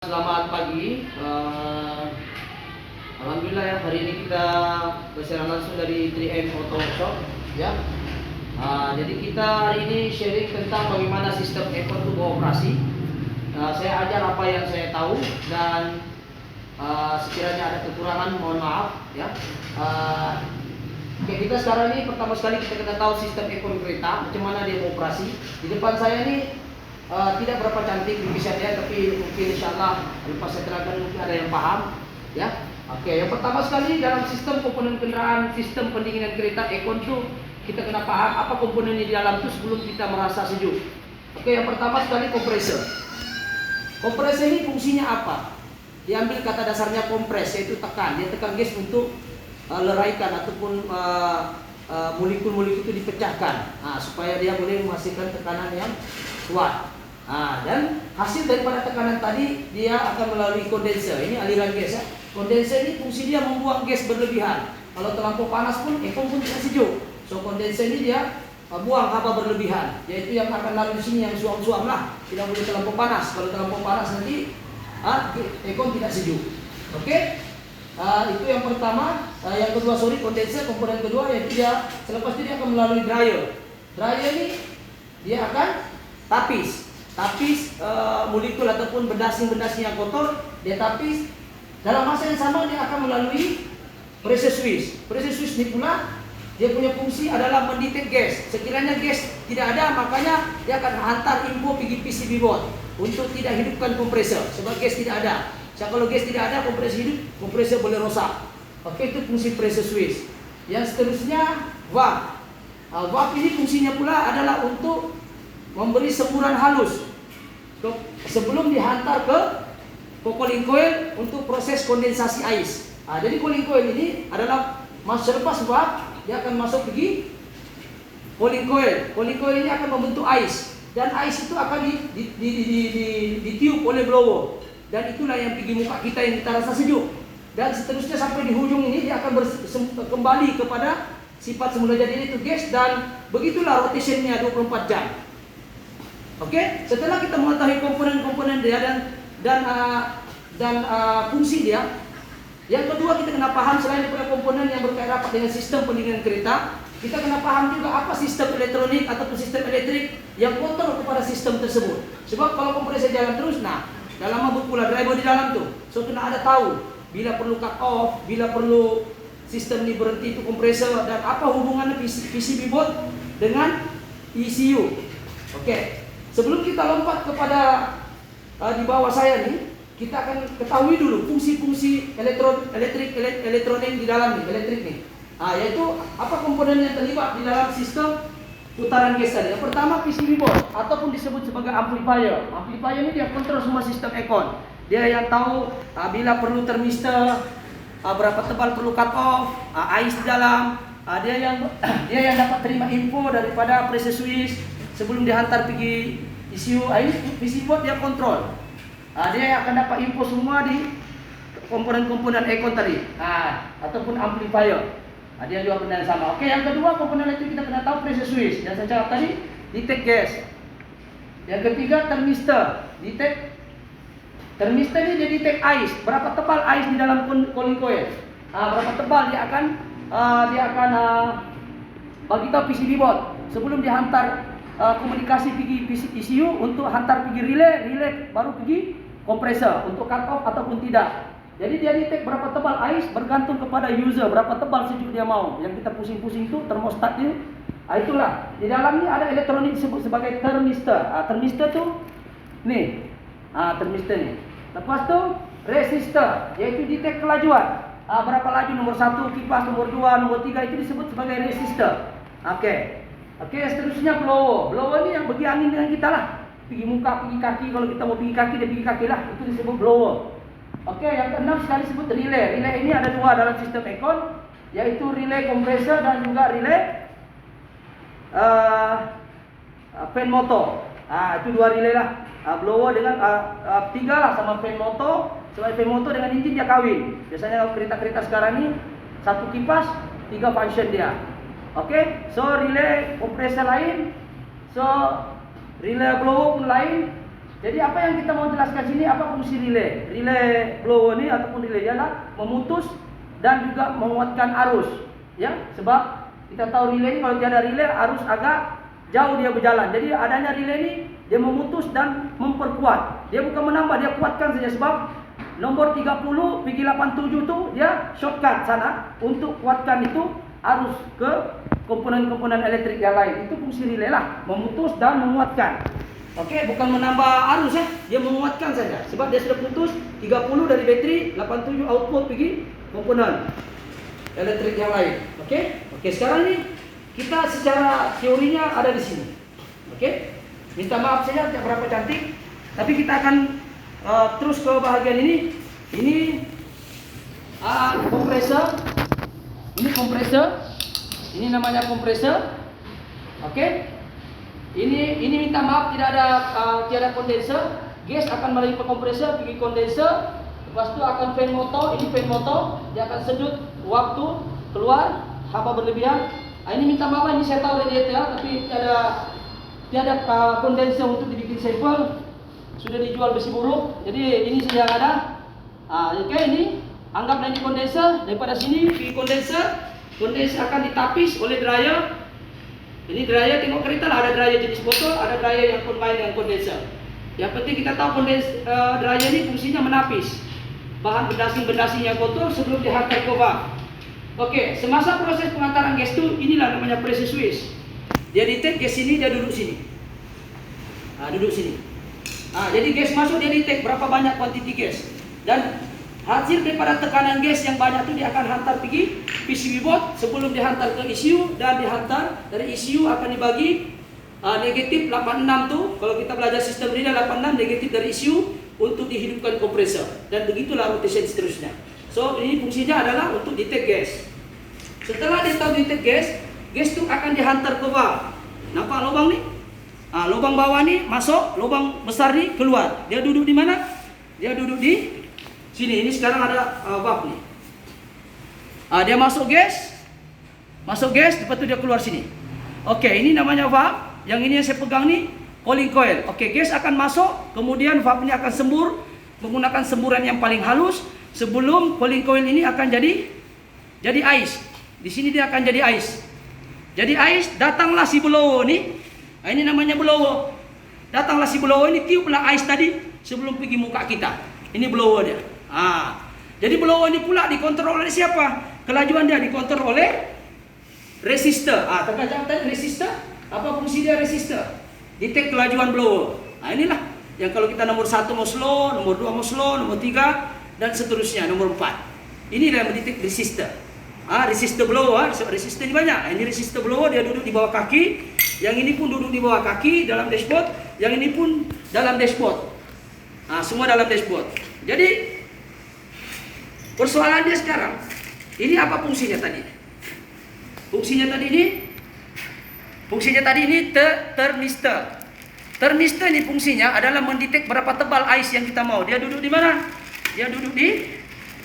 Selamat pagi. Alhamdulillah ya, hari ini kita bersiaran langsung dari 3M Auto Workshop ya. Jadi kita hari ini sharing tentang bagaimana sistem aircon itu beroperasi. Saya ajar apa yang saya tahu dan sekiranya ada kekurangan mohon maaf ya. Oke, kita sekarang ini pertama sekali kita kena tahu sistem aircon kereta, macam mana dia beroperasi. Di depan saya ini tidak berapa cantik lukisannya, tapi mungkin insyaallah lepas saya terangkan mungkin ada yang paham ya. Oke, yang pertama sekali dalam sistem komponen kendaraan, sistem pendinginan kereta aircon itu kita kena paham apa komponennya di dalam itu sebelum kita merasa sejuk. Oke, yang pertama sekali kompresor. Kompresor ini fungsinya apa? Diambil kata dasarnya kompres, yaitu tekan. Dia tekan gas untuk leraikan ataupun molekul-molekul itu dipecahkan, supaya dia boleh menghasilkan tekanan yang kuat. Dan hasil daripada tekanan tadi dia akan melalui kondenser. Ini aliran gas ya. Kondenser ini fungsi dia membuang gas berlebihan. Kalau terlampau panas pun aircon pun tidak sejuk. So kondenser ini dia buang haba berlebihan, yaitu yang akan lalu di sini yang suam-suam lah. Tidak boleh terlampau panas. Kalau terlampau panas nanti aircon tidak sejuk. Oke? Itu yang pertama. Yang kedua kondenser. Komponen kedua yaitu dia selepas itu dia akan melalui dryer. Dryer ini dia akan tapis molekul ataupun bendasing-bendasing yang kotor, dia tapis. Dalam masa yang sama dia akan melalui pressure switch. Pressure switch ini pula dia punya fungsi adalah mendetek gas. Sekiranya gas tidak ada, makanya dia akan hantar info pergi PCB board untuk tidak hidupkan kompresor sebab gas tidak ada. So, kalau gas tidak ada, kompresor hidup, kompresor boleh rosak. Oke, itu fungsi pressure switch. Yang seterusnya valve. Valve ini fungsinya pula adalah untuk memberi semburan halus sebelum dihantar ke cooling coil untuk proses kondensasi ais. Jadi cooling coil ini adalah selepas valve dia akan masuk pergi cooling coil. Cooling coil ini akan membentuk ais dan ais itu akan ditiup oleh blower dan itulah yang pergi muka kita yang kita rasa sejuk. Dan seterusnya sampai di hujung ini dia akan kembali kepada sifat semula jadi itu gas dan begitulah rotationnya 24 jam. Oke, setelah kita mengetahui komponen-komponen dia dan fungsi dia, yang kedua kita kena paham selain daripada komponen yang berkaitan rapat dengan sistem pendinginan kereta, kita kena paham juga apa sistem elektronik ataupun sistem elektrik yang kontrol kepada sistem tersebut. Sebab kalau kompresor jalan terus, dalam mabuk pula driver di dalam tuh, so kena ada tahu bila perlu cut off, bila perlu sistem ini berhenti itu kompresor dan apa hubungannya PCB board dengan ECU. Oke. Sebelum kita lompat kepada di bawah saya nih, kita akan ketahui dulu fungsi-fungsi elektronik di dalam nih, elektrik nih. Yaitu apa komponen yang terlibat di dalam sistem putaran gas tadi. Yang pertama PCB board ataupun disebut sebagai amplifier. Amplifier ini dia kontrol semua sistem aircon. Dia yang tahu bila perlu thermistor, berapa tebal perlu cut off, ais di dalam. Dia yang dapat terima info daripada pressure switch sebelum dihantar pergi ECU. PCB board dia kontrol. Dia yang akan dapat info semua di komponen-komponen aircon tadi. Ataupun amplifier. Dia juga benda yang sama. Oke, yang kedua komponen elektrik kita kena tahu pressure switch. Yang saya cakap tadi, detect gas. Yang ketiga thermistor. Thermistor ini dia detect ais. Berapa tebal ais di dalam cooling coil. Berapa tebal dia akan bagi tahu PCB board sebelum dihantar komunikasi pergi ECU untuk hantar pergi relay baru pergi kompresor untuk cut off ataupun tidak. Jadi dia detect berapa tebal ais bergantung kepada user, berapa tebal sejuk dia mau. Yang kita pusing-pusing itu termostat dia. Itulah. Di dalam ini ada elektronik disebut sebagai thermistor. Thermistor tu nih. Thermistor ni. Lepas tu resistor, yaitu detect kelajuan. Berapa laju nomor 1 kipas, nomor 2, nomor 3 itu disebut sebagai resistor. Oke, seterusnya blower. Blower ni yang bagi angin dengan kita lah. Pergi muka, pergi kaki. Kalau kita mau pergi kaki, dia pergi kaki lah. Itu disebut blower. Oke, yang keenam sekali disebut relay. Relay ini ada dua dalam sistem aircon, yaitu relay kompresor dan juga relay fan motor. Itu dua relay lah. Blower dengan tiga lah sama fan motor. Sebab fan motor dengan enjin dia kahwin. Biasanya kereta-kereta sekarang ni satu kipas, 3 function dia. Oke, so relay kompresor lain, so relay blower pun lain, Jadi apa yang kita mau jelaskan sini, apa fungsi relay? Relay blower ini ataupun relay ialah memutus dan juga menguatkan arus. Ya, sebab kita tahu relay ini kalau tiada relay arus agak jauh dia berjalan. Jadi adanya relay ini dia memutus dan memperkuat. Dia bukan menambah, dia kuatkan saja sebab nomor 30 pergi 87 tu dia shortcut sana untuk kuatkan itu arus ke komponen-komponen elektrik yang lain. Itu fungsi relay lah, memutus dan menguatkan. Oke, bukan menambah arus ya, dia menguatkan saja. Sebab dia sudah putus 30 dari bateri, 87 output pergi komponen elektrik yang lain. Oke, sekarang ini kita secara teorinya ada di sini. Oke, minta maaf saja tidak berapa cantik, tapi kita akan terus ke bahagian ini. Ini kompresor. Ini kompresor. Ini namanya kompresor. Oke. Ini minta maaf tidak ada kondenser. Gas akan melalui kompresor pergi kondenser. Lepas itu akan fan motor. Ini fan motor. Dia akan sedut waktu keluar haba berlebihan. Ini minta maaf, ini saya tahu radiator tapi tiada kondenser untuk dibikin sampel. Sudah dijual besi buruk. Jadi ini saja yang ada. Oke, ini anggaplah ini kondenser. Daripada sini pergi kondenser. Kondenser akan ditapis oleh dryer. Ini dryer, tengok kereta lah, ada dryer jenis botol, ada dryer yang combine dengan kondenser. Yang penting kita tahu dryer ini fungsinya menapis bahan bendasing-bendasing yang kotor sebelum dihantar ke valve. Oke, semasa proses pengantaran gas itu inilah namanya pressure switch. Dia detect gas sini, dia duduk sini. Duduk sini. Jadi gas masuk, dia detect berapa banyak kuantiti gas. Dan hasil daripada tekanan gas yang banyak itu dia akan hantar pergi PCB board sebelum dihantar ke ECU, dan dihantar dari ECU akan dibagi negatif 86 tuh. Kalau kita belajar sistem relay 86 negatif dari ECU untuk dihidupkan kompresor, dan begitulah rotation seterusnya. So ini fungsinya adalah untuk detect gas. Setelah dia tahu detect gas itu akan dihantar ke valve. Nampak lubang nih? Lubang bawah nih masuk, lubang besar nih keluar. Dia duduk di mana? Dia duduk di sini. Ini sekarang ada valve nih. Dia masuk gas, lepas itu dia keluar sini. Oke, ini namanya valve. Yang ini yang saya pegang nih, cooling coil. Oke, gas akan masuk, kemudian valve ini akan sembur menggunakan semburan yang paling halus sebelum cooling coil ini akan jadi ice. Di sini dia akan jadi ice. Jadi ice, datanglah si blower nih. Ini namanya blower. Datanglah si blower ini, tiuplah ice tadi sebelum pergi muka kita. Ini blower dia. Jadi blower ini pula dikontrol oleh siapa? Kelajuan dia dikontrol oleh resistor. Terkadang tadi resistor, apa fungsi dia resistor? Detect kelajuan blower. Inilah yang kalau kita nomor 1 mau slow, nomor 2 mau slow, nomor 3 dan seterusnya, nomor 4. Ini yang mendetek resistor. Resistor blower, resistor ini banyak. Ini resistor blower, dia duduk di bawah kaki. Yang ini pun duduk di bawah kaki dalam dashboard. Yang ini pun dalam dashboard. Semua dalam dashboard. Jadi persoalan dia sekarang, ini apa fungsinya tadi? Fungsinya tadi ini thermistor. Thermistor ini fungsinya adalah mendetek berapa tebal ice yang kita mau. Dia duduk di mana? Dia duduk di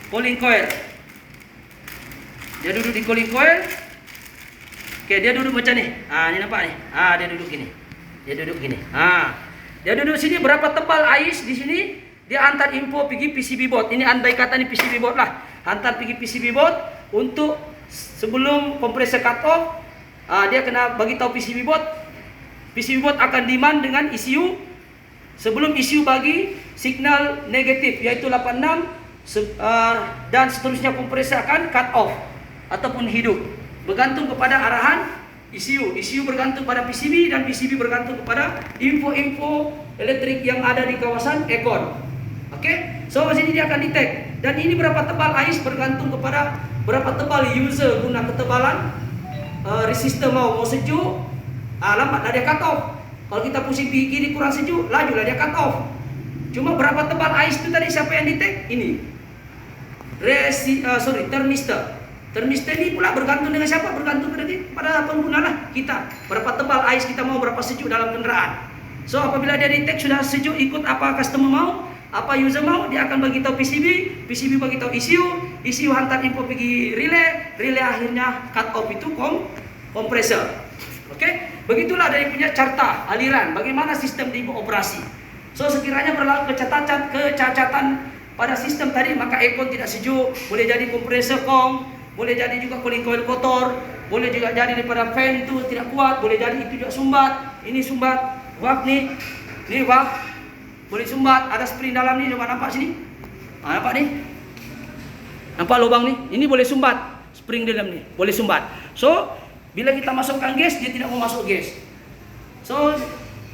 cooling coil. Dia duduk di cooling coil. Oke, dia duduk macam ni. Ini nampak ni. Dia duduk gini. Dia duduk sini, berapa tebal ice di sini? Dia hantar info pergi PCB board. Ini andai kata ni PCB board lah. Hantar pergi PCB board untuk sebelum kompresor cut off. Dia kena bagi tahu PCB board. PCB board akan demand dengan ECU. Sebelum ECU bagi signal negatif yaitu 86 dan seterusnya kompresor akan cut off ataupun hidup. Bergantung kepada arahan ECU. ECU bergantung pada PCB dan PCB bergantung kepada info-info elektrik yang ada di kawasan aircon. Oke, so sini dia akan detect. Dan ini berapa tebal ice bergantung kepada berapa tebal user guna ketebalan resistor mau sejuk, lambatlah dia cut off. Kalau kita pusing kiri kurang sejuk, lajulah dia cut off. Cuma berapa tebal ice itu tadi siapa yang detect? Ini thermistor. Thermistor ini pula bergantung dengan siapa? Bergantung pada pengguna lah kita. Berapa tebal ice kita mau, berapa sejuk dalam kenderaan. So apabila dia detect sudah sejuk ikut apa customer mau, apa user mau, dia akan bagi tahu PCB, PCB bagi tahu ECU, ECU hantar info pergi relay, relay akhirnya cut off itu kompresor. Oke, begitulah dari punya carta aliran bagaimana sistem di operasi. So sekiranya berlaku kecacatan pada sistem tadi, maka aircon tidak sejuk, boleh jadi kompresor kong, boleh jadi juga cooling coil kotor, boleh juga jadi daripada fan itu tidak kuat, boleh jadi itu juga sumbat. Ini sumbat, valve nih, ini valve boleh sumbat, ada spring dalam nih, coba nampak sini, nampak nih, nampak lubang nih, ini boleh sumbat, spring dalam nih, boleh sumbat. So bila kita masukkan gas, dia tidak mau masuk gas. So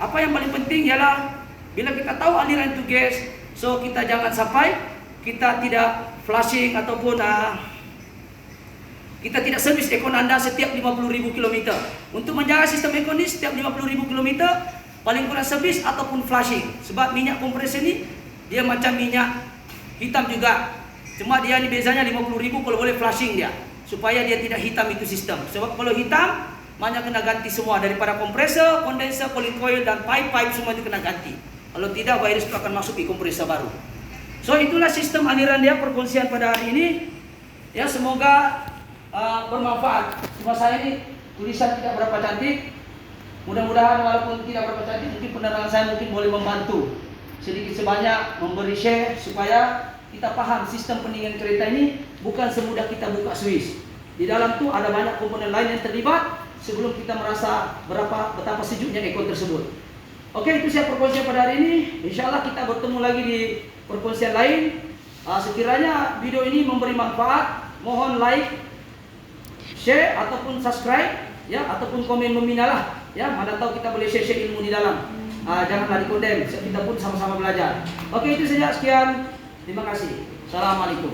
apa yang paling penting ialah bila kita tahu aliran itu gas, so kita jangan sampai kita tidak flushing ataupun kita tidak servis aircon Anda setiap 50.000 km. Untuk menjaga sistem aircon ini setiap 50.000 km paling kurang servis ataupun flushing. Sebab minyak kompresor ini dia macam minyak hitam juga. Cuma dia ni bezanya 50.000 kalau boleh flushing dia, supaya dia tidak hitam itu sistem. Sebab kalau hitam banyak kena ganti semua, daripada kompresor, kondenser, cooling coil dan pipe semua itu kena ganti. Kalau tidak, virus itu akan masuk di kompresor baru. So itulah sistem aliran dia, perkongsian pada hari ini. Ya, semoga bermanfaat. Cuma saya ini tulisan tidak berapa cantik. Mudah-mudahan walaupun tidak berapa cantik, mungkin penerangan saya mungkin boleh membantu sedikit sebanyak memberi share supaya kita paham sistem pendinginan kereta ini bukan semudah kita buka switch. Di dalam tu ada banyak komponen lain yang terlibat sebelum kita merasa betapa sejuknya aircon tersebut. Oke, itu saya perkongsian pada hari ini. Insya Allah kita bertemu lagi di perkongsian lain. Sekiranya video ini memberi manfaat, mohon like, share ataupun subscribe, ya, ataupun komen membina lah, ya. Mana tahu kita boleh share ilmu di dalam. Janganlah dikondem, kita pun sama-sama belajar. Oke, itu saja, sekian. Terima kasih. Assalamualaikum.